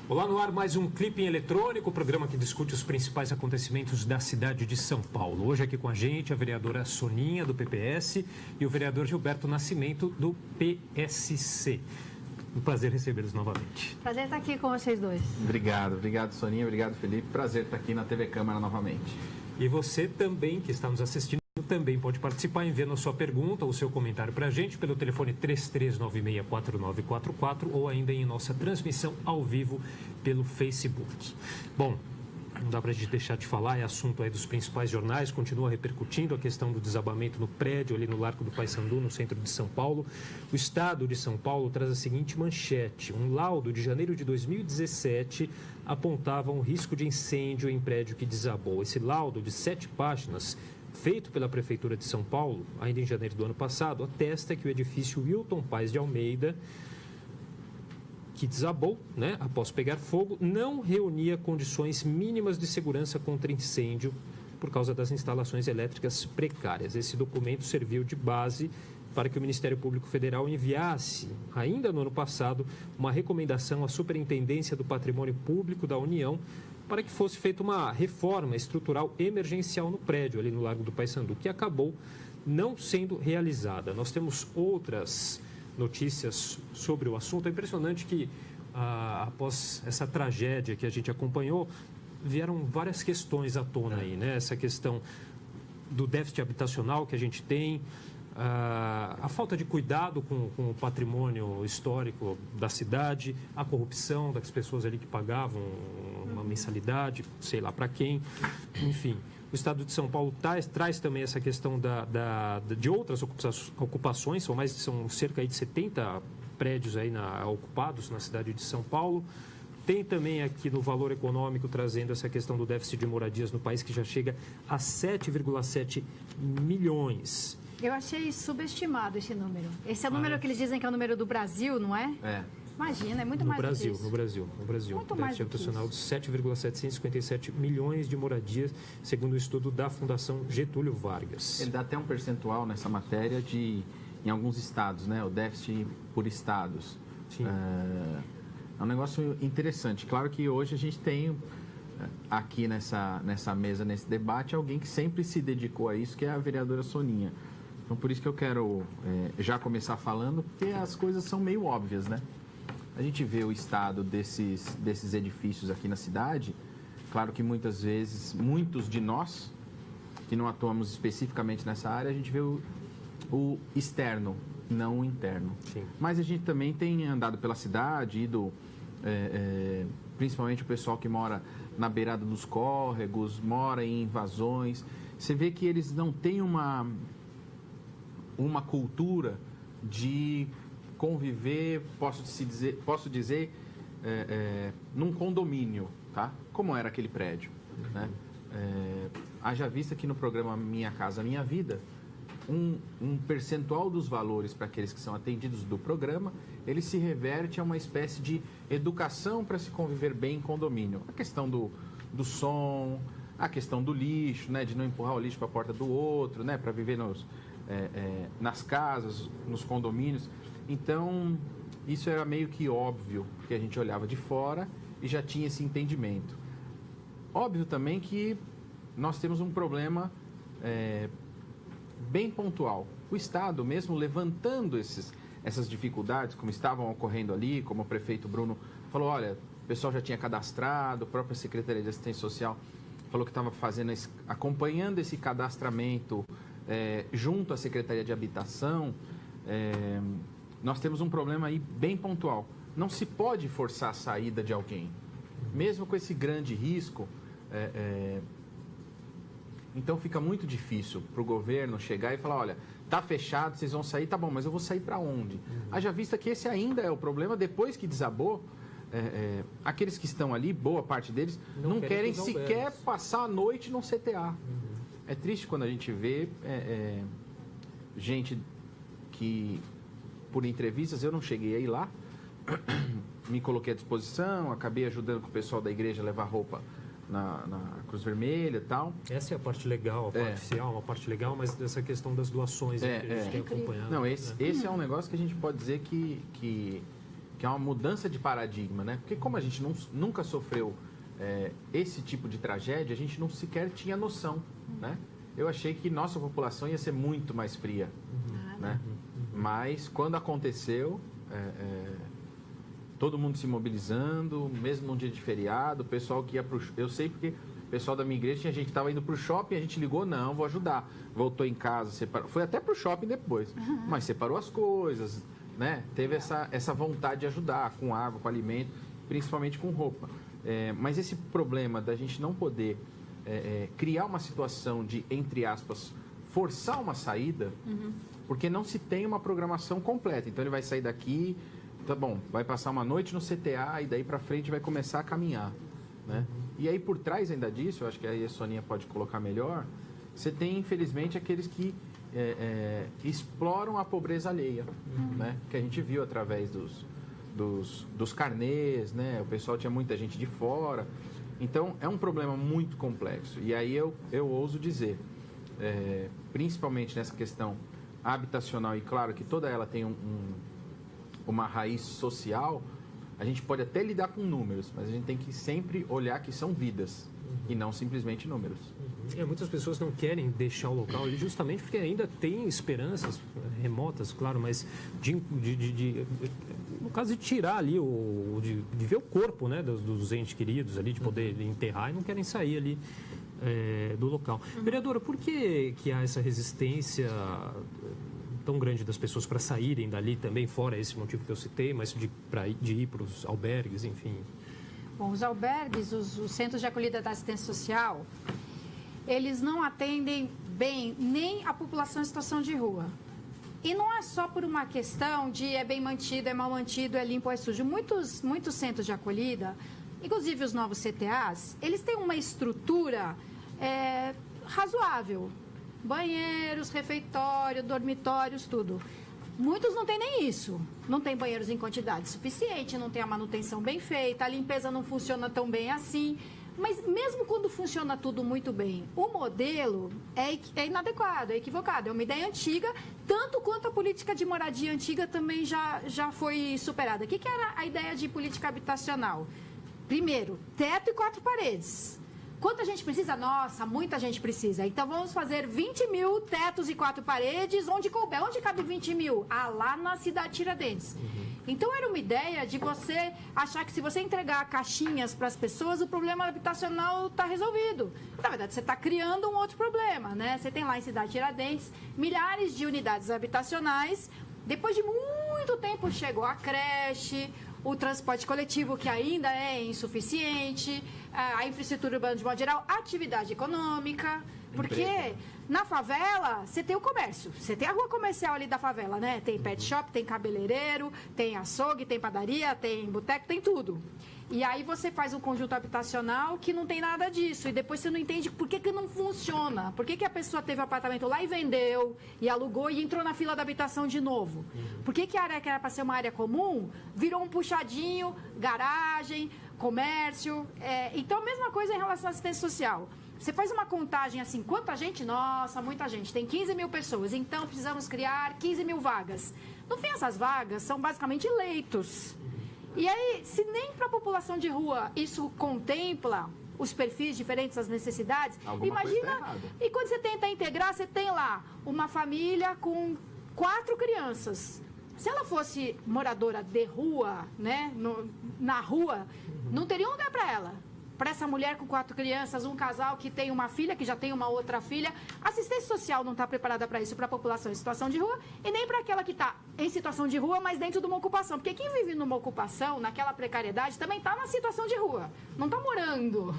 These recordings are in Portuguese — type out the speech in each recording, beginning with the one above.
Olá, no ar mais um Clipe Eletrônico, o programa que discute os principais acontecimentos da cidade de São Paulo. Hoje aqui com a gente a vereadora Soninha, do PPS, e o vereador Gilberto Nascimento, do PSC. Um prazer recebê-los novamente. Prazer estar aqui com vocês dois. Obrigado Soninha, obrigado Felipe. Prazer estar aqui na TV Câmara novamente. E você também, que está nos assistindo, também pode participar enviando a sua pergunta ou o seu comentário para a gente pelo telefone 33964944 ou ainda em nossa transmissão ao vivo pelo Facebook. Bom, não dá para a gente deixar de falar, é assunto aí dos principais jornais, continua repercutindo a questão do desabamento no prédio ali no Largo do Paissandu, no centro de São Paulo. O Estado de São Paulo traz a seguinte manchete: um laudo de janeiro de 2017 apontava um risco de incêndio em prédio que desabou. Esse laudo de 7 páginas, feito pela Prefeitura de São Paulo, ainda em janeiro do ano passado, atesta que o edifício Wilton Paes de Almeida, que desabou, após pegar fogo, não reunia condições mínimas de segurança contra incêndio por causa das instalações elétricas precárias. Esse documento serviu de base para que o Ministério Público Federal enviasse, ainda no ano passado, uma recomendação à Superintendência do Patrimônio Público da União para que fosse feita uma reforma estrutural emergencial no prédio, ali no Largo do Paissandu, que acabou não sendo realizada. Nós temos outras notícias sobre o assunto. É impressionante que, após essa tragédia que a gente acompanhou, vieram várias questões à tona aí, Essa questão do déficit habitacional que a gente tem, a falta de cuidado com o patrimônio histórico da cidade, a corrupção das pessoas ali que pagavam uma mensalidade, sei lá para quem, enfim. O Estado de São Paulo traz também essa questão de outras ocupações, são cerca de 70 prédios aí ocupados na cidade de São Paulo. Tem também aqui no Valor Econômico trazendo essa questão do déficit de moradias no país, que já chega a 7,7 milhões. Eu achei subestimado esse número. Esse é o número que eles dizem que é o número do Brasil, não é? É. Imagina, é muito mais do que isso. No Brasil. Muito mais do que isso. Déficit habitacional de 7,757 milhões de moradias, segundo o estudo da Fundação Getúlio Vargas. Ele dá até um percentual nessa matéria em alguns estados, o déficit por estados. Sim. É um negócio interessante. Claro que hoje a gente tem aqui nessa mesa, nesse debate, alguém que sempre se dedicou a isso, que é a vereadora Soninha. Então, por isso que eu quero já começar falando, porque as coisas são meio óbvias, A gente vê o estado desses edifícios aqui na cidade. Claro que muitas vezes, muitos de nós, que não atuamos especificamente nessa área, a gente vê o externo, não o interno. Sim. Mas a gente também tem andado pela cidade, ido, principalmente o pessoal que mora na beirada dos córregos, mora em invasões. Você vê que eles não têm uma cultura de conviver, posso dizer, num condomínio, tá? Como era aquele prédio, Haja vista que no programa Minha Casa Minha Vida, um percentual dos valores para aqueles que são atendidos do programa, ele se reverte a uma espécie de educação para se conviver bem em condomínio. A questão do som, a questão do lixo, de não empurrar o lixo para a porta do outro, para viver nas casas, nos condomínios. Então, isso era meio que óbvio, porque a gente olhava de fora e já tinha esse entendimento. Óbvio também que nós temos um problema bem pontual. O Estado, mesmo levantando essas dificuldades, como estavam ocorrendo ali, como o prefeito Bruno falou, olha, o pessoal já tinha cadastrado, a própria Secretaria de Assistência Social falou que estava acompanhando esse cadastramento junto à Secretaria de Habitação. Nós temos um problema aí bem pontual. Não se pode forçar a saída de alguém, mesmo com esse grande risco. Então fica muito difícil para o governo chegar e falar, olha, tá fechado, vocês vão sair, tá bom, mas eu vou sair para onde? Haja vista que esse ainda é o problema, depois que desabou, aqueles que estão ali, boa parte deles, não querem sequer passar a noite no CTA. É triste quando a gente vê gente que, por entrevistas, eu não cheguei a ir lá, me coloquei à disposição, acabei ajudando com o pessoal da igreja a levar roupa na Cruz Vermelha e tal. Essa é a parte legal, a parte oficial, uma parte legal, mas dessa questão das doações que a gente tem acompanhado. Não, esse é um negócio que a gente pode dizer que que é uma mudança de paradigma, né? Porque como a gente nunca sofreu esse tipo de tragédia, a gente não sequer tinha noção, né? Eu achei que nossa população ia ser muito mais fria, né? Mas quando aconteceu, todo mundo se mobilizando, mesmo num dia de feriado, o pessoal que ia pro... Eu sei porque o pessoal da minha igreja tinha gente que estava indo para o shopping, a gente ligou, não, vou ajudar. Voltou em casa, separou. Foi até para o shopping depois, mas separou as coisas, né? Teve essa vontade de ajudar com água, com alimento, principalmente com roupa. Mas esse problema da gente não poder criar uma situação de, entre aspas, forçar uma saída, porque não se tem uma programação completa. Então ele vai sair daqui, tá bom, vai passar uma noite no CTA e daí para frente vai começar a caminhar, né? E aí por trás ainda disso, eu acho que aí a Soninha pode colocar melhor, você tem infelizmente aqueles que exploram a pobreza alheia, né? Que a gente viu através dos carnês, né? O pessoal tinha muita gente de fora. Então, é um problema muito complexo. E aí eu ouso dizer, principalmente nessa questão habitacional, e claro que toda ela tem uma raiz social, a gente pode até lidar com números, mas a gente tem que sempre olhar que são vidas e não simplesmente números. Muitas pessoas não querem deixar o local ali justamente porque ainda tem esperanças remotas, claro, mas no caso de tirar ali, de ver o corpo, né, dos entes queridos ali, de poder enterrar, e não querem sair ali do local. Vereadora, por que há essa resistência tão grande das pessoas para saírem dali também, fora esse motivo que eu citei, mas de ir para os albergues, enfim? Bom, os albergues, os centros de acolhida da assistência social, eles não atendem bem nem a população em situação de rua. E não é só por uma questão de é bem mantido, é mal mantido, é limpo, é sujo. Muitos centros de acolhida, inclusive os novos CTAs, eles têm uma estrutura razoável. Banheiros, refeitório, dormitórios, tudo. Muitos não têm nem isso. Não tem banheiros em quantidade suficiente, não tem a manutenção bem feita, a limpeza não funciona tão bem assim. Mas mesmo quando funciona tudo muito bem, o modelo é inadequado, é equivocado. É uma ideia antiga, tanto quanto a política de moradia antiga também já foi superada. O que era a ideia de política habitacional? Primeiro, teto e 4 paredes. Quanta gente precisa? Nossa, muita gente precisa. Então, vamos fazer 20 mil tetos e 4 paredes, onde couber. Onde cabe 20 mil? Lá na cidade de Tiradentes. Então, era uma ideia de você achar que se você entregar caixinhas para as pessoas, o problema habitacional está resolvido. Na verdade, você está criando um outro problema, né? Você tem lá em cidade de Tiradentes milhares de unidades habitacionais. Depois de muito tempo, chegou a creche, o transporte coletivo, que ainda é insuficiente, a infraestrutura urbana de modo geral, a atividade econômica, porque na favela você tem o comércio, você tem a rua comercial ali da favela, né? Tem pet shop, tem cabeleireiro, tem açougue, tem padaria, tem boteco, tem tudo. E aí você faz um conjunto habitacional que não tem nada disso. E depois você não entende por que não funciona. Por que a pessoa teve um apartamento lá e vendeu, e alugou e entrou na fila da habitação de novo? Por que a área que era para ser uma área comum virou um puxadinho, garagem, comércio? Então, a mesma coisa em relação à assistência social. Você faz uma contagem assim, quanta gente? Nossa, muita gente. Tem 15 mil pessoas, então precisamos criar 15 mil vagas. No fim, essas vagas são basicamente leitos. E aí, se nem para a população de rua isso contempla os perfis diferentes, as necessidades, imagina. E quando você tenta integrar, você tem lá uma família com 4 crianças. Se ela fosse moradora de rua, né, na rua, não teria um lugar para ela. Para essa mulher com 4 crianças, um casal que tem uma filha, que já tem uma outra filha. A assistência social não está preparada para isso, para a população em situação de rua, e nem para aquela que está em situação de rua, mas dentro de uma ocupação. Porque quem vive numa ocupação, naquela precariedade, também está na situação de rua. Não está morando.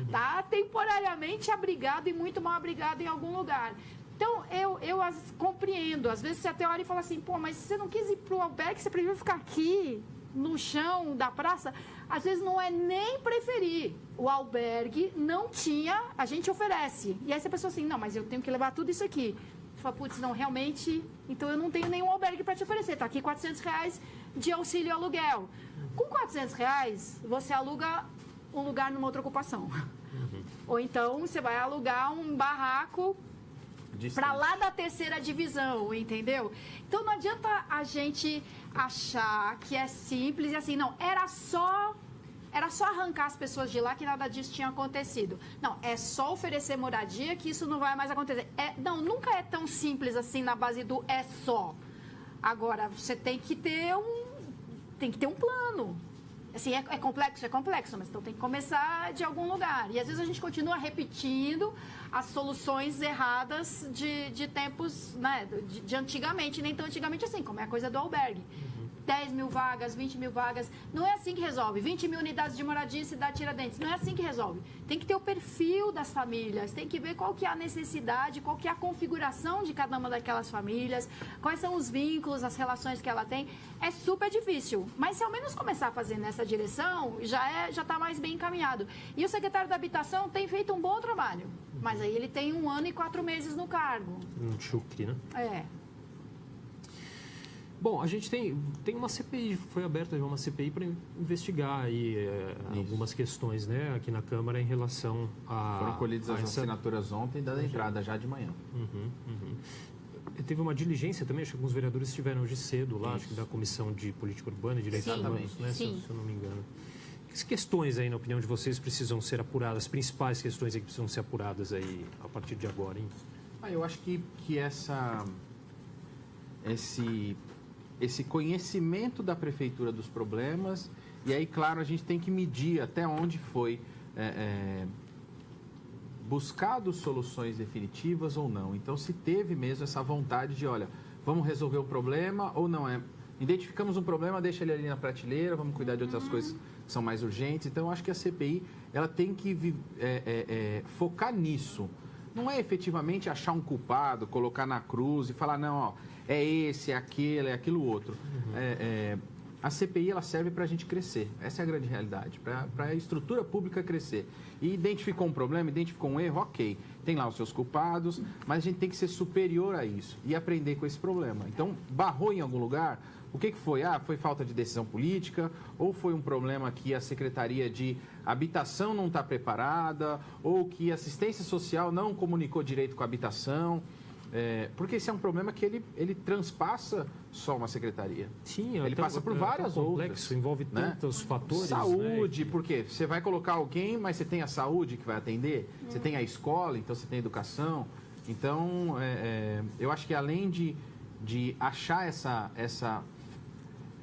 Está temporariamente abrigado e muito mal abrigado em algum lugar. Então, eu as compreendo. Às vezes você até olha e fala assim, pô, mas você não quis ir para o albergue, você preferiu ficar aqui, no chão da praça. Às vezes não é nem preferir. O albergue não tinha, a gente oferece. E aí você pensou assim, não, mas eu tenho que levar tudo isso aqui. Você fala, putz, não, realmente, então eu não tenho nenhum albergue para te oferecer. Está aqui R$400 de auxílio aluguel. Com R$400, você aluga um lugar numa outra ocupação. Ou então você vai alugar um barraco para lá da terceira divisão, entendeu? Então não adianta a gente achar que é simples e assim, não, era só arrancar as pessoas de lá que nada disso tinha acontecido. Não, é só oferecer moradia que isso não vai mais acontecer. Não, nunca é tão simples assim na base do é só. Agora, você tem que ter um plano. Assim, é complexo, mas então tem que começar de algum lugar. E às vezes a gente continua repetindo as soluções erradas de tempos, né, de antigamente, nem tão antigamente assim, como é a coisa do albergue. 10 mil vagas, 20 mil vagas, não é assim que resolve. 20 mil unidades de moradia em cidade Tiradentes, não é assim que resolve. Tem que ter o perfil das famílias, tem que ver qual que é a necessidade, qual que é a configuração de cada uma daquelas famílias, quais são os vínculos, as relações que ela tem. É super difícil, mas se ao menos começar a fazer nessa direção, já está mais bem encaminhado. E o secretário da Habitação tem feito um bom trabalho, mas aí ele tem 1 ano e 4 meses no cargo. Um chucre, né? É. Bom, a gente tem uma CPI, foi aberta uma CPI para investigar aí, algumas questões, né, aqui na Câmara em relação a... Foram colhidas as assinaturas ontem, dada a entrada já de manhã. Teve uma diligência também, acho que alguns vereadores estiveram hoje cedo lá, acho que da Comissão de Política Urbana e Direitos Humanos, né, se eu não me engano. Que questões aí, na opinião de vocês, precisam ser apuradas, as principais questões aí que precisam ser apuradas aí a partir de agora, hein? Eu acho que esse conhecimento da prefeitura dos problemas, e aí, claro, a gente tem que medir até onde foi buscado soluções definitivas ou não. Então, se teve mesmo essa vontade de, olha, vamos resolver o problema ou não é. Identificamos um problema, deixa ele ali na prateleira, vamos cuidar de outras coisas que são mais urgentes. Então, eu acho que a CPI ela tem que focar nisso. Não é efetivamente achar um culpado, colocar na cruz e falar, não, ó, é esse, é aquele, é aquilo outro. A CPI ela serve para a gente crescer. Essa é a grande realidade, para a estrutura pública crescer. E identificou um problema, identificou um erro, ok. Tem lá os seus culpados, mas a gente tem que ser superior a isso e aprender com esse problema. Então, barrou em algum lugar, o que foi? Foi falta de decisão política? Ou foi um problema que a Secretaria de Habitação não está preparada? Ou que a assistência social não comunicou direito com a habitação? Porque esse é um problema que ele transpassa só uma secretaria. Sim, ele passa por várias complexo, outras. Envolve tantos fatores. Saúde, porque você vai colocar alguém, mas você tem a saúde que vai atender, você tem a escola, então você tem a educação. Então, eu acho que além de achar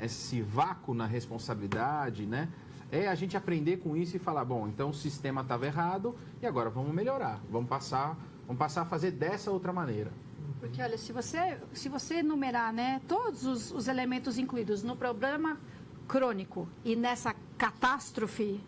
esse vácuo na responsabilidade, né? A gente aprender com isso e falar, bom, então o sistema estava errado e agora vamos melhorar, vamos passar a fazer dessa outra maneira. Porque, olha, se você enumerar, né, todos os elementos incluídos no problema crônico e nessa catástrofe,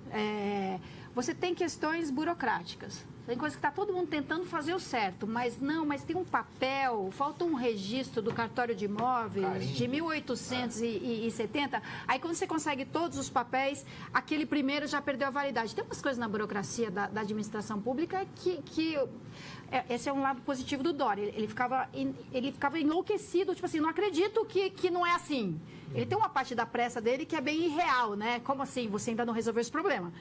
você tem questões burocráticas. Tem coisa que está todo mundo tentando fazer o certo, mas tem um papel, falta um registro do cartório de imóveis de 1870. Aí, quando você consegue todos os papéis, aquele primeiro já perdeu a validade. Tem umas coisas na burocracia da administração pública que esse é um lado positivo do Dória. Ele ficava enlouquecido, tipo assim, não acredito que não é assim. Ele tem uma parte da pressa dele que é bem irreal, né? Como assim? Você ainda não resolveu esse problema?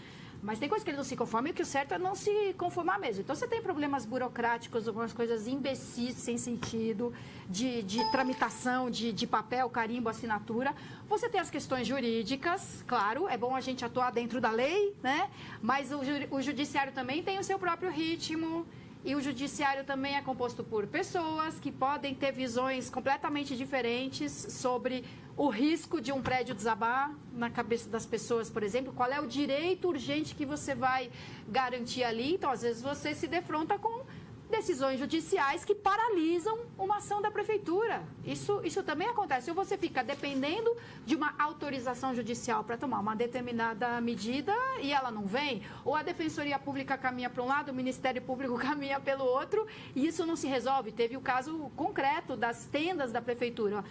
Mas tem coisas que ele não se conforma e o que o certo é não se conformar mesmo. Então, você tem problemas burocráticos, algumas coisas imbecis, sem sentido, de tramitação, de papel, carimbo, assinatura. Você tem as questões jurídicas, claro, é bom a gente atuar dentro da lei, né? Mas o judiciário também tem o seu próprio ritmo. E o judiciário também é composto por pessoas que podem ter visões completamente diferentes sobre o risco de um prédio desabar na cabeça das pessoas, por exemplo. Qual é o direito urgente que você vai garantir ali? Então, às vezes, você se defronta com decisões judiciais que paralisam uma ação da prefeitura. Isso também acontece. Ou você fica dependendo de uma autorização judicial para tomar uma determinada medida e ela não vem, ou a Defensoria Pública caminha para um lado, o Ministério Público caminha pelo outro e isso não se resolve. Teve o caso concreto das tendas da prefeitura.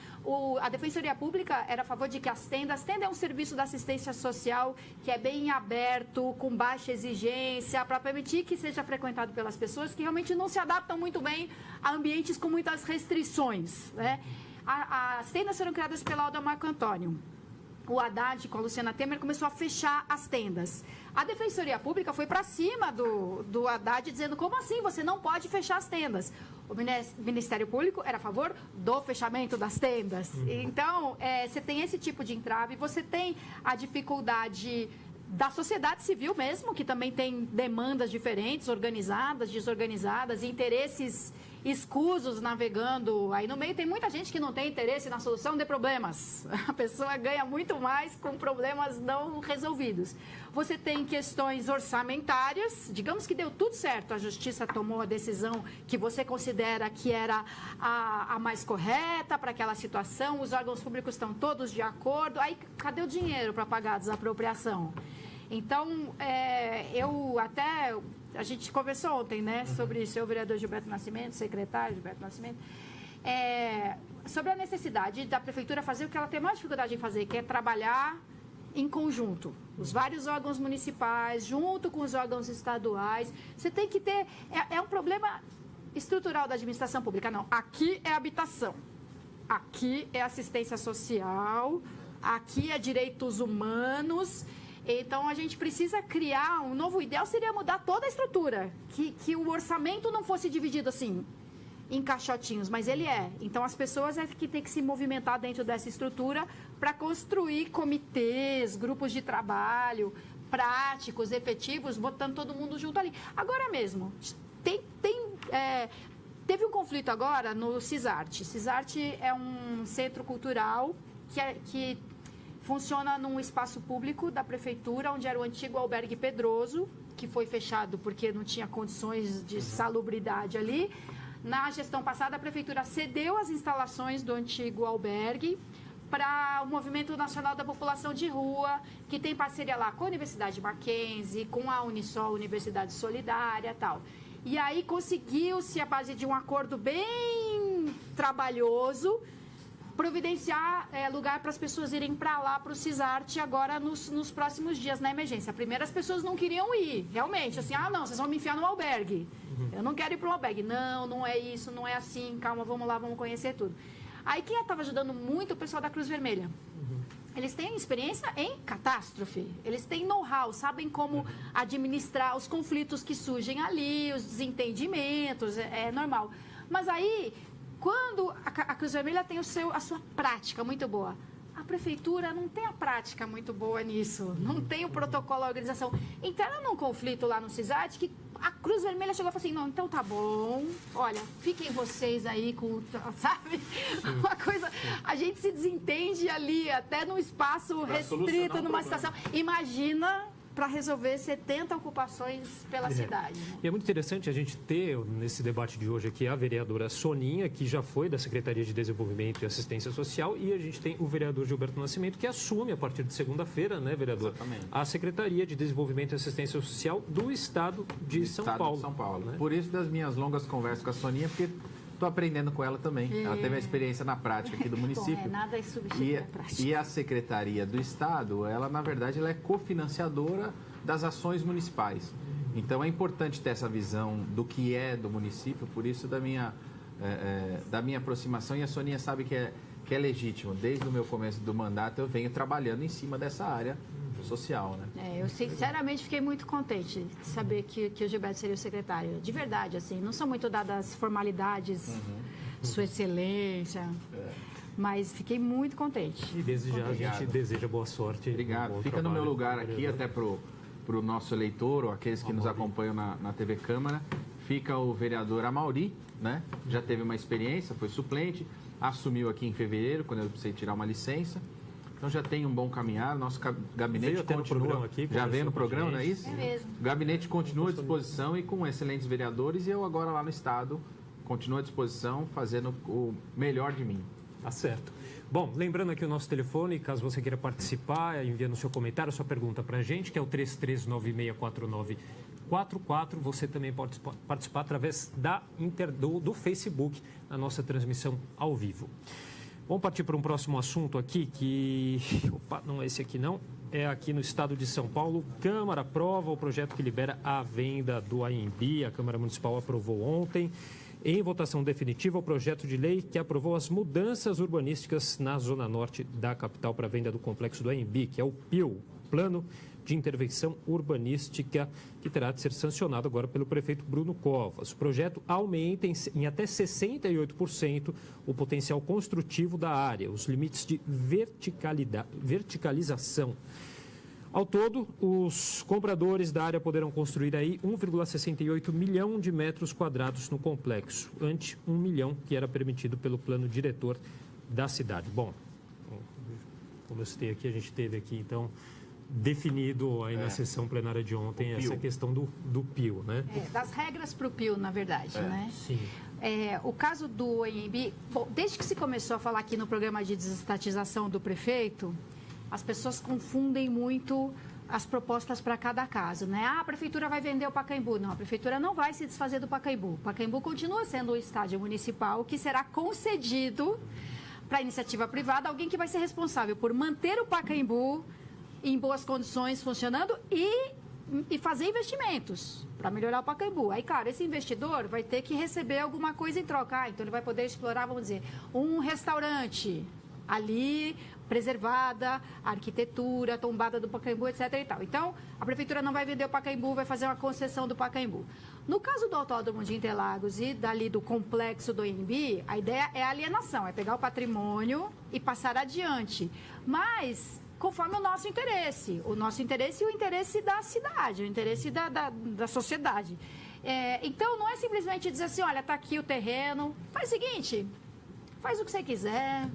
A Defensoria Pública era a favor de que as tendas... Tenda é um serviço da assistência social que é bem aberto, com baixa exigência, para permitir que seja frequentado pelas pessoas que realmente não se adaptam muito bem a ambientes com muitas restrições, né? As tendas foram criadas pela Alda Marco Antônio. O Haddad, com a Luciana Temer, começou a fechar as tendas. A Defensoria Pública foi para cima do Haddad, dizendo, como assim? Você não pode fechar as tendas. O Ministério Público era a favor do fechamento das tendas. Então, você tem esse tipo de entrave, você tem a dificuldade da sociedade civil mesmo, que também tem demandas diferentes, organizadas, desorganizadas, interesses escusos navegando. Aí no meio tem muita gente que não tem interesse na solução de problemas. A pessoa ganha muito mais com problemas não resolvidos. Você tem questões orçamentárias, digamos que deu tudo certo, a Justiça tomou a decisão que você considera que era a mais correta para aquela situação, os órgãos públicos estão todos de acordo, aí cadê o dinheiro para pagar a desapropriação? Então, a gente conversou ontem, né, sobre isso, o vereador Gilberto Nascimento, secretário Gilberto Nascimento, sobre a necessidade da prefeitura fazer o que ela tem mais dificuldade em fazer, que é trabalhar em conjunto. Os vários órgãos municipais, junto com os órgãos estaduais. Você tem que ter... É um problema estrutural da administração pública. Não, aqui é habitação, aqui é assistência social, aqui é direitos humanos. Então, a gente precisa criar um novo... O ideal seria mudar toda a estrutura, que o orçamento não fosse dividido assim, em caixotinhos, mas ele é. Então, as pessoas que têm que se movimentar dentro dessa estrutura para construir comitês, grupos de trabalho, práticos, efetivos, botando todo mundo junto ali. Agora mesmo, teve um conflito agora no CISART. CISART é um centro cultural que funciona num espaço público da prefeitura, onde era o antigo albergue Pedroso, que foi fechado porque não tinha condições de salubridade ali. Na gestão passada, a prefeitura cedeu as instalações do antigo albergue para o Movimento Nacional da População de Rua, que tem parceria lá com a Universidade Mackenzie, com a Unisol, Universidade Solidária e tal. E aí conseguiu-se, a base de um acordo bem trabalhoso, providenciar lugar para as pessoas irem para lá, para o CISART, agora nos próximos dias, na emergência. Primeiro, as pessoas não queriam ir, realmente, assim, não, vocês vão me enfiar no albergue. Eu não quero ir para um albergue. Não, não é isso, não é assim, calma, vamos lá, vamos conhecer tudo. Aí, quem estava ajudando muito o pessoal da Cruz Vermelha. Eles têm experiência em catástrofe, eles têm know-how, sabem como administrar os conflitos que surgem ali, os desentendimentos, é normal. Mas aí... Quando a Cruz Vermelha tem a sua prática muito boa, a prefeitura não tem a prática muito boa nisso, não tem o protocolo, a organização. Entraram num conflito lá no CISART que a Cruz Vermelha chegou e falou assim, não, então tá bom, olha, fiquem vocês aí com, sabe? Uma coisa, a gente se desentende ali, até num espaço restrito, numa situação. Imagina... para resolver 70 ocupações pela cidade. E é muito interessante a gente ter, nesse debate de hoje aqui, a vereadora Soninha, que já foi da Secretaria de Desenvolvimento e Assistência Social, e a gente tem o vereador Gilberto Nascimento, que assume, a partir de segunda-feira, né, vereador? Exatamente. A Secretaria de Desenvolvimento e Assistência Social do Estado de São Paulo. Né? Por isso das minhas longas conversas com a Soninha, porque estou aprendendo com ela também. Ela teve a experiência na prática aqui do município. Bom, nada é substituir a prática. E a Secretaria do Estado, ela, na verdade, ela é cofinanciadora das ações municipais. Então, é importante ter essa visão do que é do município, por isso da minha aproximação. E a Soninha sabe que é legítimo. Desde o meu começo do mandato, eu venho trabalhando em cima dessa área social, né? Eu sinceramente fiquei muito contente de saber que o Gilberto seria o secretário. De verdade, assim, não são muito dadas formalidades, Sua Excelência, mas fiquei muito contente. E desde já a gente deseja boa sorte. Obrigado. Fica no meu lugar aqui, até pro nosso eleitor, ou aqueles que nos acompanham na TV Câmara, fica o vereador Amauri, né? Já teve uma experiência, foi suplente, assumiu aqui em fevereiro, quando eu precisei tirar uma licença. Então já tem um bom caminhar, nosso gabinete continua, aqui, já veio no programa, não é isso? É mesmo. O gabinete continua à disposição e com excelentes vereadores, e eu agora lá no Estado continuo à disposição, fazendo o melhor de mim. Tá certo. Bom, lembrando aqui o nosso telefone, caso você queira participar, enviando seu comentário, sua pergunta para a gente, que é o 33964944. Você também pode participar através do Facebook, na nossa transmissão ao vivo. Vamos partir para um próximo assunto aqui, que... Opa, não é esse aqui não. É aqui no estado de São Paulo. Câmara aprova o projeto que libera a venda do AMB. A Câmara Municipal aprovou ontem. Em votação definitiva, o projeto de lei que aprovou as mudanças urbanísticas na zona norte da capital para a venda do complexo do AMB, que é o PIL, plano de intervenção urbanística que terá de ser sancionado agora pelo prefeito Bruno Covas. O projeto aumenta em até 68% o potencial construtivo da área, os limites de verticalização. Ao todo, os compradores da área poderão construir aí 1,68 milhão de metros quadrados no complexo, ante 1 milhão que era permitido pelo plano diretor da cidade. Bom, como eu citei aqui, a gente teve aqui, então, definido aí na sessão plenária de ontem essa questão do PIO, né? Das regras para o PIO, na verdade, né? Sim. O caso do ANB, bom, desde que se começou a falar aqui no programa de desestatização do prefeito, as pessoas confundem muito as propostas para cada caso, né? A prefeitura vai vender o Pacaembu. Não, a prefeitura não vai se desfazer do Pacaembu. O Pacaembu continua sendo um estádio municipal que será concedido para iniciativa privada, alguém que vai ser responsável por manter o Pacaembu em boas condições funcionando e fazer investimentos para melhorar o Pacaembu. Aí, claro, esse investidor vai ter que receber alguma coisa em troca. Então, ele vai poder explorar, vamos dizer, um restaurante ali, preservada, a arquitetura, a tombada do Pacaembu, etc. e tal. Então, a prefeitura não vai vender o Pacaembu, vai fazer uma concessão do Pacaembu. No caso do Autódromo de Interlagos e dali do complexo do ANB, a ideia é a alienação, é pegar o patrimônio e passar adiante. Mas conforme o nosso interesse e o interesse da cidade, o interesse da sociedade. Então, não é simplesmente dizer assim, olha, está aqui o terreno, faz o seguinte, faz o que você quiser,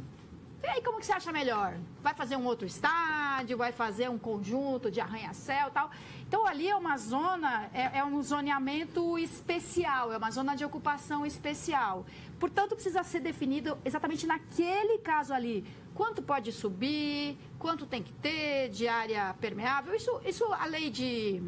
vê aí como que você acha melhor. Vai fazer um outro estádio, vai fazer um conjunto de arranha-céu e tal. Então, ali é uma zona, é um zoneamento especial, é uma zona de ocupação especial. Portanto, precisa ser definido exatamente naquele caso ali. Quanto pode subir, quanto tem que ter de área permeável. Isso a lei de...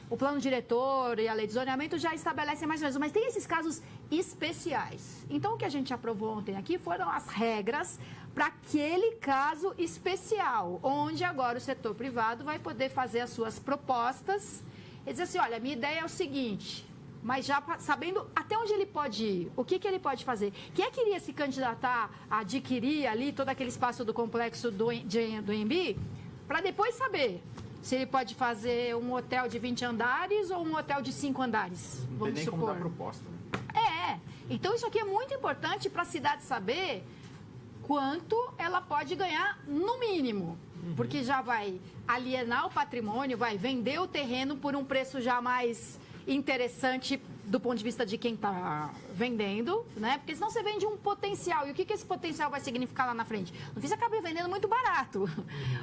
O plano diretor e a lei de zoneamento já estabelecem mais ou menos, mas tem esses casos especiais. Então, o que a gente aprovou ontem aqui foram as regras para aquele caso especial, onde agora o setor privado vai poder fazer as suas propostas e dizer assim, olha, minha ideia é o seguinte, mas já sabendo até onde ele pode ir, o que ele pode fazer. Quem é que iria se candidatar a adquirir ali todo aquele espaço do complexo do ANB, para depois saber se ele pode fazer um hotel de 20 andares ou um hotel de 5 andares, não tem nem como dar proposta. Então isso aqui é muito importante para a cidade saber quanto ela pode ganhar no mínimo, porque já vai alienar o patrimônio, vai vender o terreno por um preço já mais interessante do ponto de vista de quem está vendendo, né? Porque senão você vende um potencial. E o que esse potencial vai significar lá na frente? No fim, você acaba vendendo muito barato.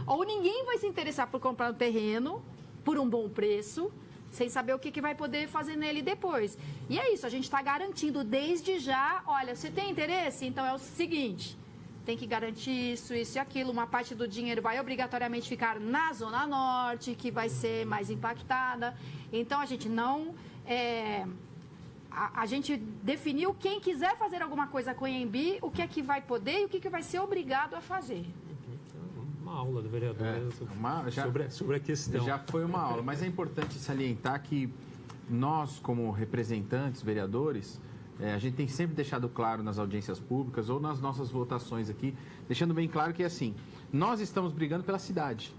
Ou ninguém vai se interessar por comprar um terreno por um bom preço, sem saber o que vai poder fazer nele depois. E é isso, a gente está garantindo desde já, olha, você tem interesse? Então é o seguinte, tem que garantir isso e aquilo. Uma parte do dinheiro vai obrigatoriamente ficar na Zona Norte, que vai ser mais impactada. Então, a gente não... A gente definiu quem quiser fazer alguma coisa com o ANB, o que é que vai poder e o que vai ser obrigado a fazer. Uma aula do vereador sobre a questão. Já foi uma aula, mas é importante salientar que nós, como representantes, vereadores, a gente tem sempre deixado claro nas audiências públicas ou nas nossas votações aqui, deixando bem claro que, assim, nós estamos brigando pela cidade,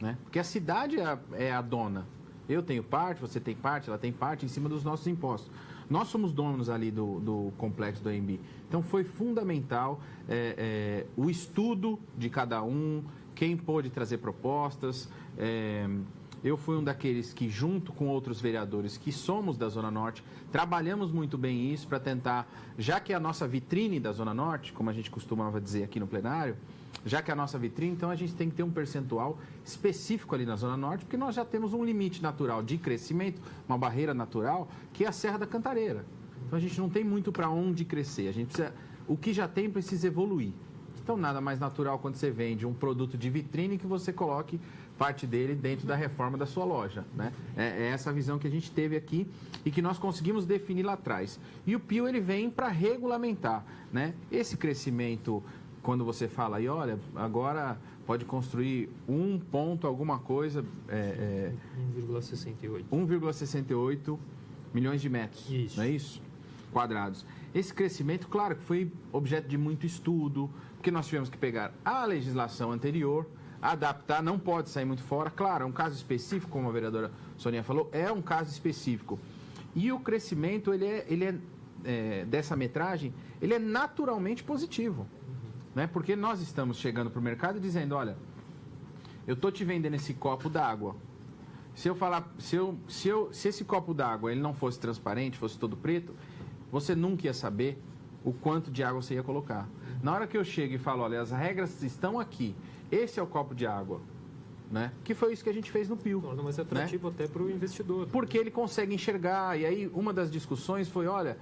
né? Porque a cidade é a dona. Eu tenho parte, você tem parte, ela tem parte em cima dos nossos impostos. Nós somos donos ali do complexo do ANB. Então, foi fundamental o estudo de cada um, quem pôde trazer propostas. Eu fui um daqueles que, junto com outros vereadores que somos da Zona Norte, trabalhamos muito bem isso para tentar, já que é a nossa vitrine da Zona Norte, como a gente costumava dizer aqui no plenário, já que é a nossa vitrine, então a gente tem que ter um percentual específico ali na Zona Norte, porque nós já temos um limite natural de crescimento, uma barreira natural, que é a Serra da Cantareira. Então a gente não tem muito para onde crescer, a gente precisa, o que já tem precisa evoluir. Então nada mais natural quando você vende um produto de vitrine que você coloque parte dele dentro da reforma da sua loja, né? É essa a visão que a gente teve aqui e que nós conseguimos definir lá atrás. E o PIO ele vem para regulamentar, né? Esse crescimento, quando você fala aí, olha, agora pode construir um ponto, alguma coisa... 1,68. 1,68 milhões de metros, isso. Não é isso? Quadrados. Esse crescimento, claro, que foi objeto de muito estudo, porque nós tivemos que pegar a legislação anterior, adaptar, não pode sair muito fora. Claro, é um caso específico, como a vereadora Sonia falou, é um caso específico. E o crescimento, dessa metragem, ele é naturalmente positivo. Né? Porque nós estamos chegando para o mercado e dizendo, olha, eu estou te vendendo esse copo d'água. Se esse copo d'água ele não fosse transparente, fosse todo preto, você nunca ia saber o quanto de água você ia colocar. Na hora que eu chego e falo, olha, as regras estão aqui, esse é o copo de água, né? Que foi isso que a gente fez no PIO. Torna mais atrativo, né? Até para o investidor. Porque ele consegue enxergar. E aí, uma das discussões foi, olha,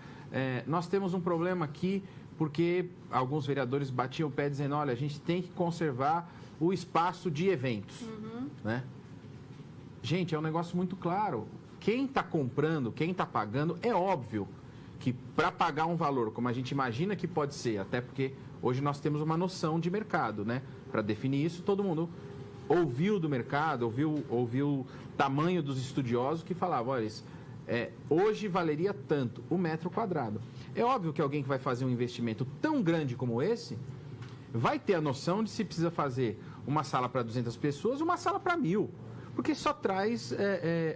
nós temos um problema aqui, porque alguns vereadores batiam o pé dizendo, olha, a gente tem que conservar o espaço de eventos, né? Gente, é um negócio muito claro. Quem está comprando, quem está pagando, é óbvio que para pagar um valor, como a gente imagina que pode ser, até porque hoje nós temos uma noção de mercado, né? Para definir isso, todo mundo ouviu do mercado, ouviu o tamanho dos estudiosos que falavam, olha, hoje valeria tanto o metro quadrado. É óbvio que alguém que vai fazer um investimento tão grande como esse, vai ter a noção de se precisa fazer uma sala para 200 pessoas ou uma sala para 1.000. Porque só traz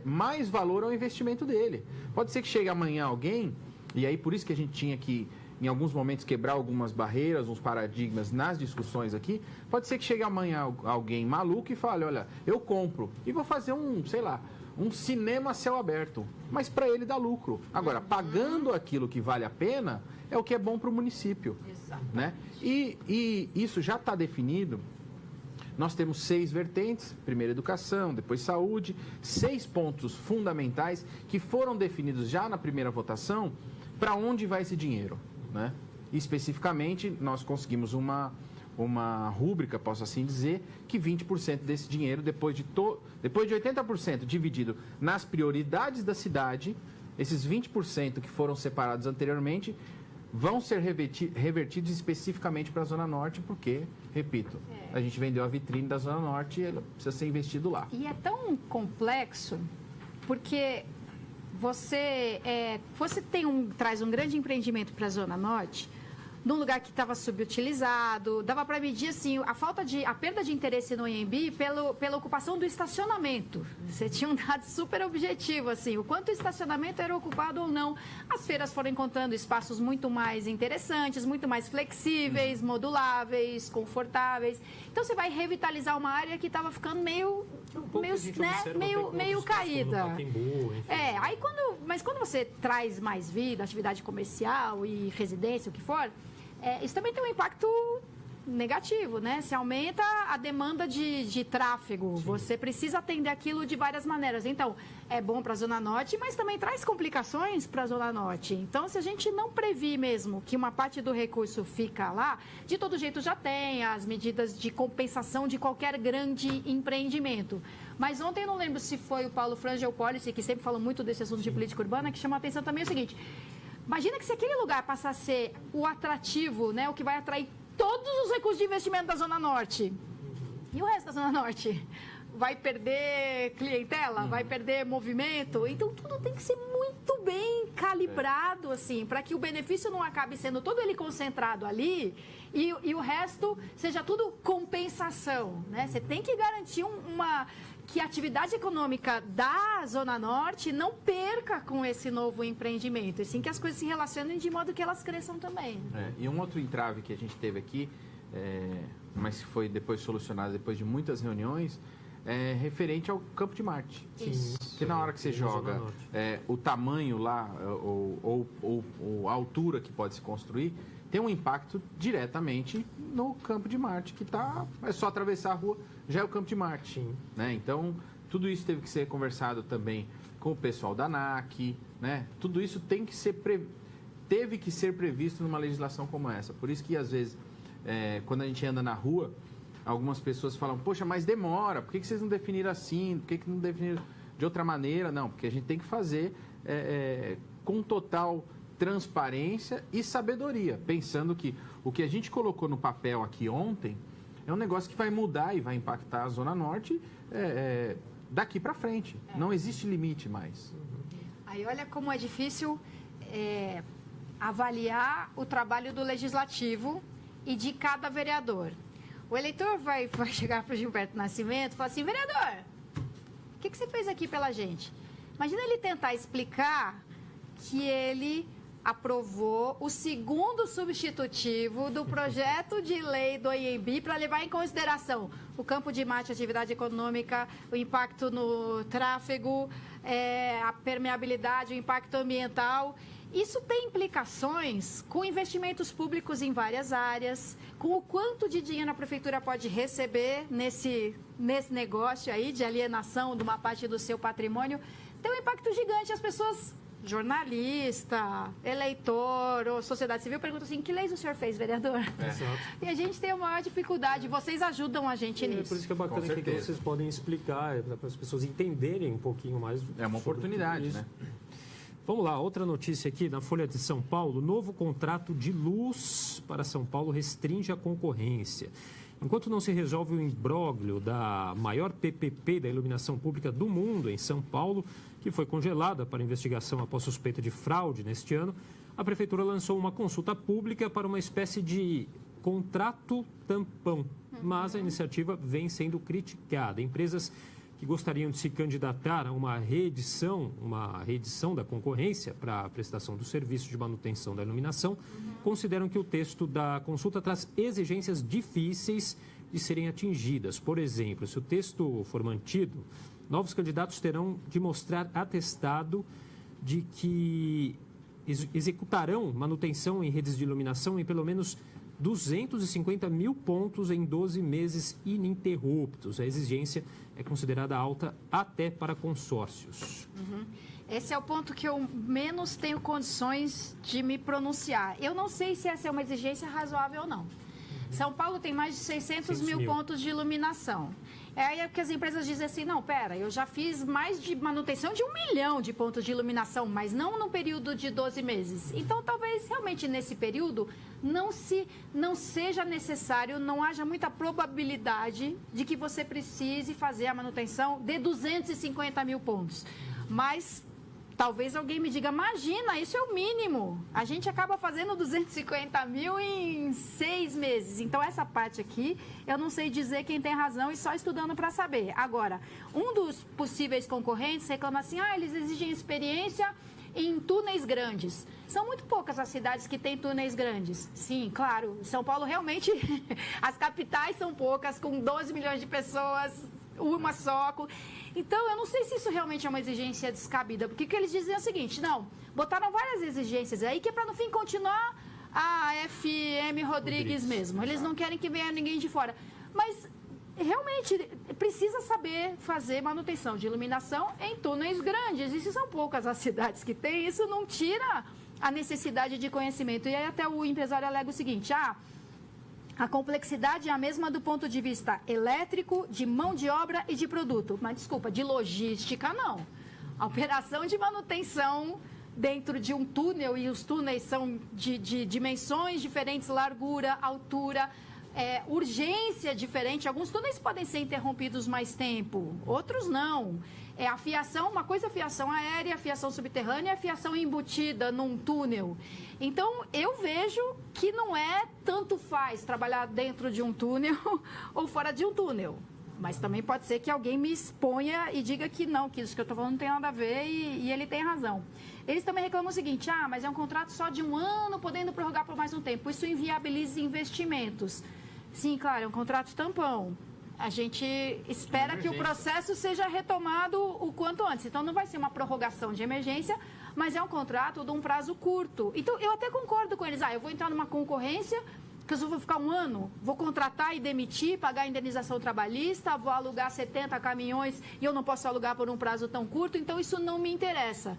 mais valor ao investimento dele. Pode ser que chegue amanhã alguém, e aí por isso que a gente tinha que, em alguns momentos, quebrar algumas barreiras, uns paradigmas nas discussões aqui. Pode ser que chegue amanhã alguém maluco e fale, olha, eu compro e vou fazer um cinema a céu aberto. Mas para ele dá lucro. Agora, pagando aquilo que vale a pena, é o que é bom para o município. Exato. Né? E isso já está definido. Nós temos 6 vertentes, primeiro educação, depois saúde, 6 pontos fundamentais que foram definidos já na primeira votação para onde vai esse dinheiro, né? E, especificamente, nós conseguimos uma rúbrica, posso assim dizer, que 20% desse dinheiro, depois de 80% dividido nas prioridades da cidade, esses 20% que foram separados anteriormente, vão ser revertidos especificamente para a Zona Norte, porque, repito, a gente vendeu a vitrine da Zona Norte e ela precisa ser investido lá. E é tão complexo, porque você traz um grande empreendimento para a Zona Norte, num lugar que estava subutilizado, dava para medir assim, a perda de interesse no IMB pela ocupação do estacionamento. Você tinha um dado super objetivo, assim, o quanto o estacionamento era ocupado ou não. As feiras foram encontrando espaços muito mais interessantes, muito mais flexíveis, moduláveis, confortáveis. Então você vai revitalizar uma área que estava ficando meio caída. Mas quando você traz mais vida, atividade comercial e residência, o que for, isso também tem um impacto negativo, né? Se aumenta a demanda de tráfego, você precisa atender aquilo de várias maneiras. Então, é bom para a Zona Norte, mas também traz complicações para a Zona Norte. Então, se a gente não previr mesmo que uma parte do recurso fica lá, de todo jeito já tem as medidas de compensação de qualquer grande empreendimento. Mas ontem, eu não lembro se foi o Paulo Frangel Policy, que sempre falou muito desse assunto de política urbana, que chamou a atenção também o seguinte: imagina que se aquele lugar passar a ser o atrativo, né, o que vai atrair todos os recursos de investimento da Zona Norte, e o resto da Zona Norte vai perder clientela, vai perder movimento. Então, tudo tem que ser muito bem calibrado, assim, para que o benefício não acabe sendo todo ele concentrado ali e o resto seja tudo compensação, né? Você tem que garantir que a atividade econômica da Zona Norte não perca com esse novo empreendimento, e sim que as coisas se relacionem de modo que elas cresçam também. E um outro entrave que a gente teve aqui, mas que foi depois solucionado depois de muitas reuniões, referente ao Campo de Marte. Isso. Porque na hora que você joga o tamanho lá, ou a altura que pode se construir, tem um impacto diretamente no Campo de Marte, que é só atravessar a rua, já é o Campo de Marte. Né? Então, tudo isso teve que ser conversado também com o pessoal da ANAC, né? Tudo isso teve que ser previsto numa legislação como essa. Por isso que, às vezes, quando a gente anda na rua, algumas pessoas falam, poxa, mas demora, por que vocês não definiram assim? Por que não definiram de outra maneira? Não, porque a gente tem que fazer com total transparência e sabedoria, pensando que o que a gente colocou no papel aqui ontem é um negócio que vai mudar e vai impactar a Zona Norte daqui para frente. Não existe limite mais. Aí olha como é difícil avaliar o trabalho do Legislativo e de cada vereador. O eleitor vai chegar para o Gilberto Nascimento e falar assim, vereador, o que você fez aqui pela gente? Imagina ele tentar explicar que ele aprovou o segundo substitutivo do projeto de lei do IEB para levar em consideração o campo de mate, atividade econômica, o impacto no tráfego, a permeabilidade, o impacto ambiental. Isso tem implicações com investimentos públicos em várias áreas, com o quanto de dinheiro a prefeitura pode receber nesse negócio aí de alienação de uma parte do seu patrimônio. Tem um impacto gigante. As pessoas, jornalista, eleitor ou sociedade civil, perguntam assim, que leis o senhor fez, vereador? E a gente tem a maior dificuldade. Vocês ajudam a gente nisso. Por isso que é bacana que vocês podem explicar, para as pessoas entenderem um pouquinho mais. É uma oportunidade, né? Vamos lá, outra notícia aqui na Folha de São Paulo. Novo contrato de luz para São Paulo restringe a concorrência. Enquanto não se resolve o imbróglio da maior PPP da iluminação pública do mundo em São Paulo, que foi congelada para investigação após suspeita de fraude neste ano, a Prefeitura lançou uma consulta pública para uma espécie de contrato tampão. Mas a iniciativa vem sendo criticada. Empresas que gostariam de se candidatar a uma reedição da concorrência para a prestação do serviço de manutenção da iluminação, consideram que o texto da consulta traz exigências difíceis de serem atingidas. Por exemplo, se o texto for mantido, novos candidatos terão de mostrar atestado de que executarão manutenção em redes de iluminação em pelo menos 250 mil pontos em 12 meses ininterruptos. A exigência é considerada alta até para consórcios. Esse é o ponto que eu menos tenho condições de me pronunciar. Eu não sei se essa é uma exigência razoável ou não. São Paulo tem mais de 600 mil pontos de iluminação. Aí é porque as empresas dizem assim, não, pera, eu já fiz mais de manutenção de 1 milhão de pontos de iluminação, mas não no período de 12 meses. Então, talvez realmente nesse período não seja necessário, não haja muita probabilidade de que você precise fazer a manutenção de 250 mil pontos. Mas talvez alguém me diga, imagina, isso é o mínimo. A gente acaba fazendo 250 mil em 6 meses. Então, essa parte aqui, eu não sei dizer quem tem razão e só estudando para saber. Agora, um dos possíveis concorrentes reclama assim, eles exigem experiência em túneis grandes. São muito poucas as cidades que têm túneis grandes. Sim, claro. São Paulo, realmente, as capitais são poucas, com 12 milhões de pessoas, uma só. Então, eu não sei se isso realmente é uma exigência descabida, porque o que eles dizem é o seguinte, não, botaram várias exigências aí, que é para no fim continuar a FM Rodrigues mesmo. Eles não querem que venha ninguém de fora. Mas, realmente, precisa saber fazer manutenção de iluminação em túneis grandes. E se são poucas as cidades que têm, isso não tira a necessidade de conhecimento. E aí até o empresário alega o seguinte, a complexidade é a mesma do ponto de vista elétrico, de mão de obra e de produto. Mas, desculpa, de logística, não. A operação de manutenção dentro de um túnel, e os túneis são de dimensões diferentes, largura, altura, urgência diferente. Alguns túneis podem ser interrompidos mais tempo, outros não. A fiação, uma coisa é fiação aérea, fiação subterrânea, a fiação embutida num túnel. Então, eu vejo que não é tanto faz trabalhar dentro de um túnel ou fora de um túnel. Mas também pode ser que alguém me exponha e diga que não, que isso que eu estou falando não tem nada a ver e ele tem razão. Eles também reclamam o seguinte, mas é um contrato só de 1 ano, podendo prorrogar por mais um tempo. Isso inviabiliza investimentos. Sim, claro, é um contrato tampão. A gente espera que o processo seja retomado o quanto antes. Então, não vai ser uma prorrogação de emergência, mas é um contrato de um prazo curto. Então, eu até concordo com eles. Eu vou entrar numa concorrência, que eu vou ficar 1 ano, vou contratar e demitir, pagar a indenização trabalhista, vou alugar 70 caminhões e eu não posso alugar por um prazo tão curto. Então, isso não me interessa.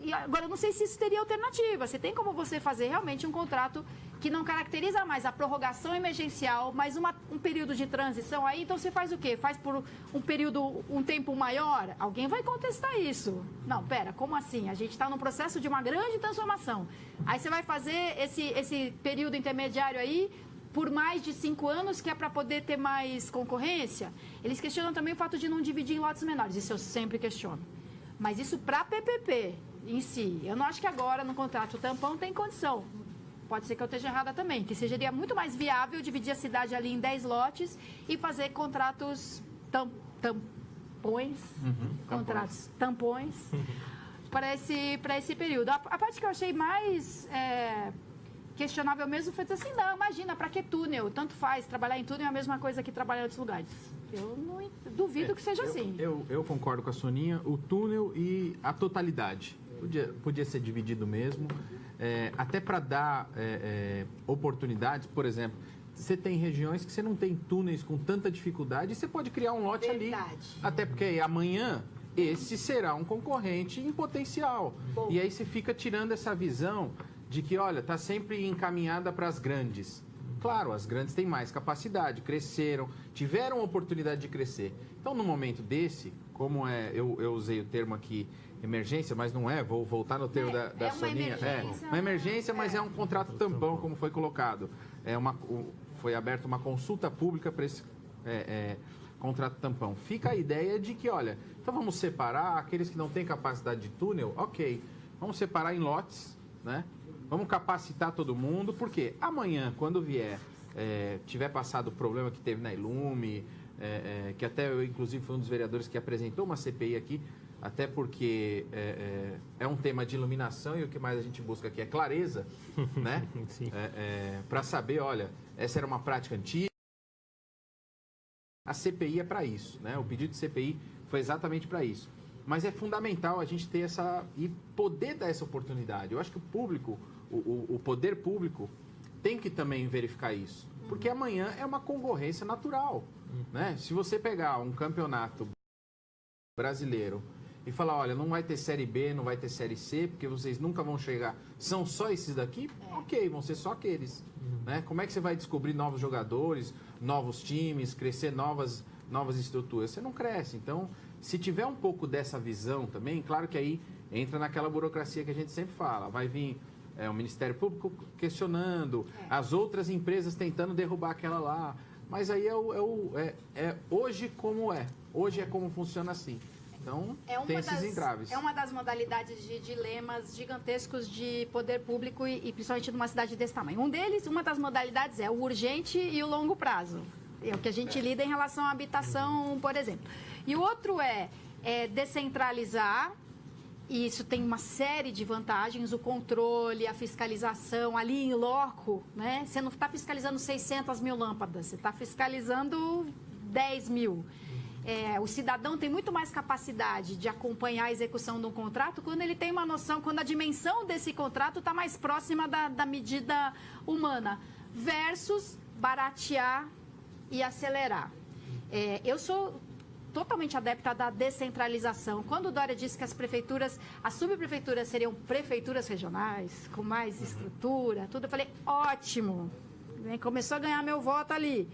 E agora, eu não sei se isso teria alternativa. Se tem como você fazer realmente um contrato que não caracteriza mais a prorrogação emergencial, mas um período de transição aí, então você faz o quê? Faz por um tempo maior? Alguém vai contestar isso. Não, pera, como assim? A gente está num processo de uma grande transformação. Aí você vai fazer esse período intermediário aí por mais de 5 anos, que é para poder ter mais concorrência? Eles questionam também o fato de não dividir em lotes menores. Isso eu sempre questiono. Mas isso para PPP em si. Eu não acho que agora no contrato tampão tem condição. pode ser que eu esteja errada também, que seria muito mais viável dividir a cidade ali em 10 lotes e fazer contratos tampões, para esse período. A parte que eu achei mais questionável mesmo foi dizer assim, não, imagina, para que túnel? Tanto faz, trabalhar em túnel é a mesma coisa que trabalhar em outros lugares. Eu não duvido que seja assim. Eu concordo com a Soninha, o túnel e a totalidade. Podia ser dividido mesmo, até para dar oportunidades, por exemplo, você tem regiões que você não tem túneis com tanta dificuldade e você pode criar um lote ali. Até porque amanhã esse será um concorrente em potencial. Bom. E aí você fica tirando essa visão de que, olha, está sempre encaminhada para as grandes. Claro, as grandes têm mais capacidade, cresceram, tiveram oportunidade de crescer. Então, no momento desse, como eu usei o termo aqui, emergência, mas não é, vou voltar no termo da Soninha. Uma emergência, mas é um contrato tampão, como foi colocado. Foi aberta uma consulta pública para esse contrato tampão. Fica a ideia de que, olha, então vamos separar aqueles que não têm capacidade de túnel, ok, vamos separar em lotes, né? Vamos capacitar todo mundo, porque amanhã, quando tiver passado o problema que teve na Ilume, que até eu, inclusive, fui um dos vereadores que apresentou uma CPI aqui, até porque é um tema de iluminação e o que mais a gente busca aqui é clareza, né? Para saber, olha, essa era uma prática antiga. A CPI é para isso, né? O pedido de CPI foi exatamente para isso. Mas é fundamental a gente ter e poder dar essa oportunidade. Eu acho que o público, o poder público, tem que também verificar isso. Porque amanhã é uma concorrência natural, né? Se você pegar um campeonato brasileiro e falar, olha, não vai ter Série B, não vai ter Série C, porque vocês nunca vão chegar, são só esses daqui? Ok, vão ser só aqueles. Né? Como é que você vai descobrir novos jogadores, novos times, crescer novas estruturas? Você não cresce. Então, se tiver um pouco dessa visão também, claro que aí entra naquela burocracia que a gente sempre fala. Vai vir o Ministério Público questionando, as outras empresas tentando derrubar aquela lá. Mas aí hoje como é. Hoje é como funciona assim. Então, tem esses entraves. É uma das modalidades de dilemas gigantescos de poder público e principalmente numa cidade desse tamanho. Uma das modalidades é o urgente e o longo prazo. É o que a gente lida em relação à habitação, por exemplo. E o outro é descentralizar, e isso tem uma série de vantagens, o controle, a fiscalização ali em loco, né? Você não está fiscalizando 600 mil lâmpadas, você está fiscalizando 10 mil. O cidadão tem muito mais capacidade de acompanhar a execução de um contrato quando ele tem uma noção, quando a dimensão desse contrato está mais próxima da medida humana, versus baratear e acelerar. Eu sou totalmente adepta da descentralização. Quando o Dória disse que as subprefeituras seriam prefeituras regionais, com mais estrutura, tudo, eu falei, ótimo, começou a ganhar meu voto ali.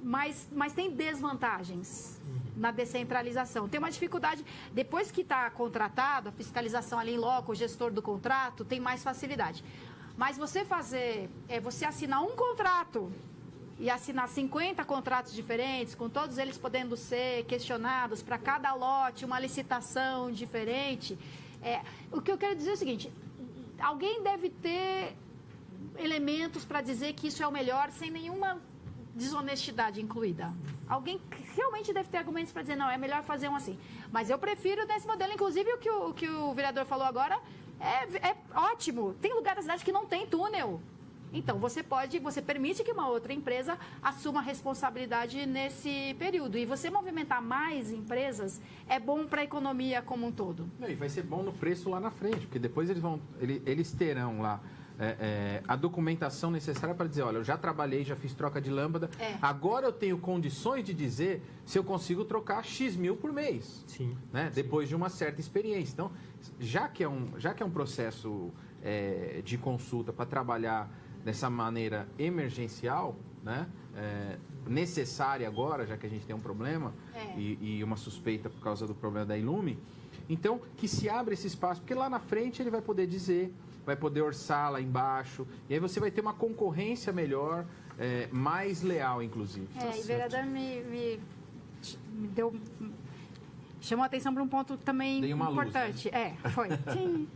Mas tem desvantagens na descentralização. Tem uma dificuldade, depois que está contratado, a fiscalização ali em loco, o gestor do contrato, tem mais facilidade. Mas você assinar um contrato e assinar 50 contratos diferentes, com todos eles podendo ser questionados para cada lote, uma licitação diferente. O que eu quero dizer é o seguinte, alguém deve ter elementos para dizer que isso é o melhor, sem nenhuma desonestidade incluída. Alguém realmente deve ter argumentos para dizer, não, é melhor fazer um assim. Mas eu prefiro desse modelo, inclusive o que o vereador falou agora é ótimo. Tem lugar da cidade que não tem túnel. Então, você permite que uma outra empresa assuma a responsabilidade nesse período. E você movimentar mais empresas é bom para a economia como um todo. E vai ser bom no preço lá na frente, porque depois eles terão lá a documentação necessária para dizer, olha, eu já trabalhei, já fiz troca de lâmpada, agora eu tenho condições de dizer se eu consigo trocar X mil por mês. Sim. Né? Depois de uma certa experiência. Então, já que é um processo de consulta para trabalhar dessa maneira emergencial, né? Necessária agora, já que a gente tem um problema e uma suspeita por causa do problema da Ilume, então que se abre esse espaço, porque lá na frente ele vai poder dizer, vai poder orçar lá embaixo, e aí você vai ter uma concorrência melhor, mais leal, inclusive. E o vereador me chamou a atenção para um ponto também importante. Luz, né? Foi. Sim.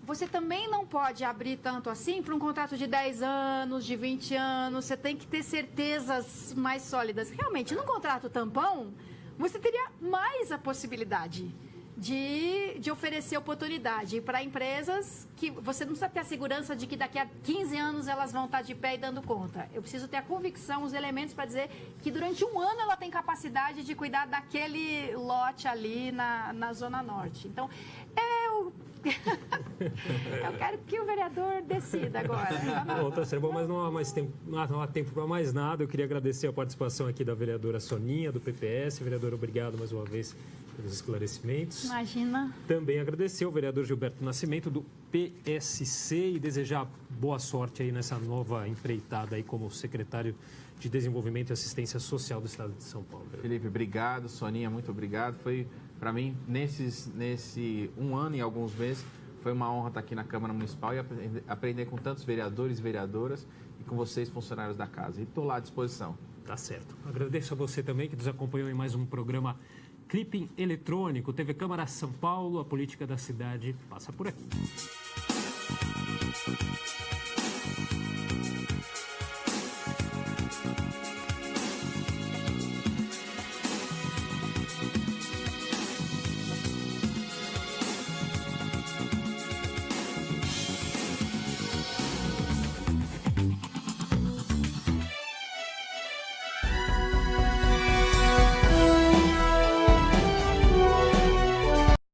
você também não pode abrir tanto assim para um contrato de 10 anos, de 20 anos. Você tem que ter certezas mais sólidas. Realmente, num contrato tampão, você teria mais a possibilidade de oferecer oportunidade para empresas que você não precisa ter a segurança de que daqui a 15 anos elas vão estar de pé e dando conta. Eu preciso ter a convicção, os elementos para dizer que durante um ano ela tem capacidade de cuidar daquele lote ali na Zona Norte. Então, eu quero que o vereador decida agora. Bom, tá certo, mas não há tempo para mais nada. Eu queria agradecer a participação aqui da vereadora Soninha, do PPS. Vereadora, obrigado mais uma vez pelos esclarecimentos. Imagina. Também agradecer ao vereador Gilberto Nascimento, do PSC, e desejar boa sorte aí nessa nova empreitada aí como secretário de Desenvolvimento e Assistência Social do Estado de São Paulo. Felipe, obrigado. Soninha, muito obrigado. Foi, para mim, nesse um ano e alguns meses, foi uma honra estar aqui na Câmara Municipal e aprender com tantos vereadores e vereadoras e com vocês, funcionários da casa. E estou lá à disposição. Tá certo. Agradeço a você também que nos acompanhou em mais um programa Clipping Eletrônico. TV Câmara São Paulo, a política da cidade passa por aqui.